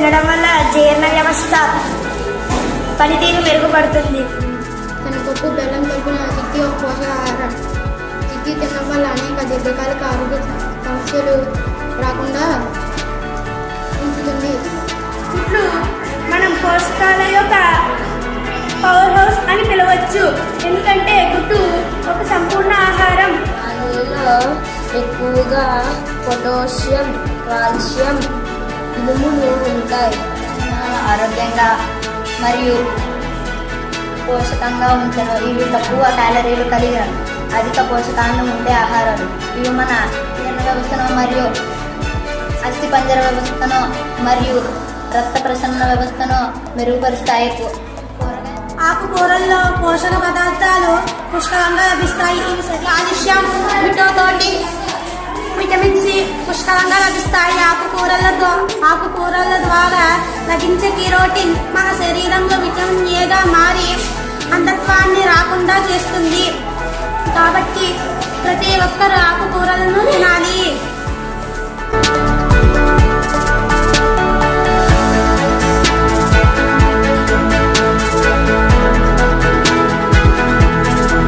తినడం వల్ల జీర్ణ వ్యవస్థ పనితీరు మెరుగుపడుతుంది. శనగపప్పు, బెల్లం కలిపిన చిక్కీ ఒక పోషకాహారం. చిక్కీ తినడం వల్ల అనేక దీర్ఘకాలిక ఆరోగ్య సమస్యలు రాకుండా ఉంచుతుంది. గుడ్లు మనం పోషకాల యొక్క పవర్ హౌస్ అని పిలవచ్చు, ఎందుకంటే గుడ్డు ఒక సంపూర్ణ ఆహారం. అందులో ఎక్కువగా పొటాషియం, కాల్షియం, ఇనుములు ఉంటాయి. ఆరోగ్యంగా మరియు పోషకంగా ఉంచను. ఇవి తక్కువ క్యాలరీలు కలిగిన అధిక పోషకాలను ఉండే ఆహారాలు. ఇవి మన జీర్ణ వ్యవస్థను మరియు అస్థిపంజర వ్యవస్థను మరియు రక్త ప్రసరణ వ్యవస్థను మెరుగుపరుస్తాయి. ఆకుకూరల్లో పోషక పదార్థాలు పుష్కలంగా లభిస్తాయి. ఇవి కాల్షియం, విటమిన్ సి పుష్కలంగా లభిస్తాయి. ఆకుకూరల ద్వారా లభించే కెరోటిన్ మన శరీరంలో విటమిన్ ఏగా మారి అంధత్వాన్ని రాకుండా చేస్తుంది. కాబట్టి ప్రతి ఒక్కరూ ఆకుకూరలను తినాలి.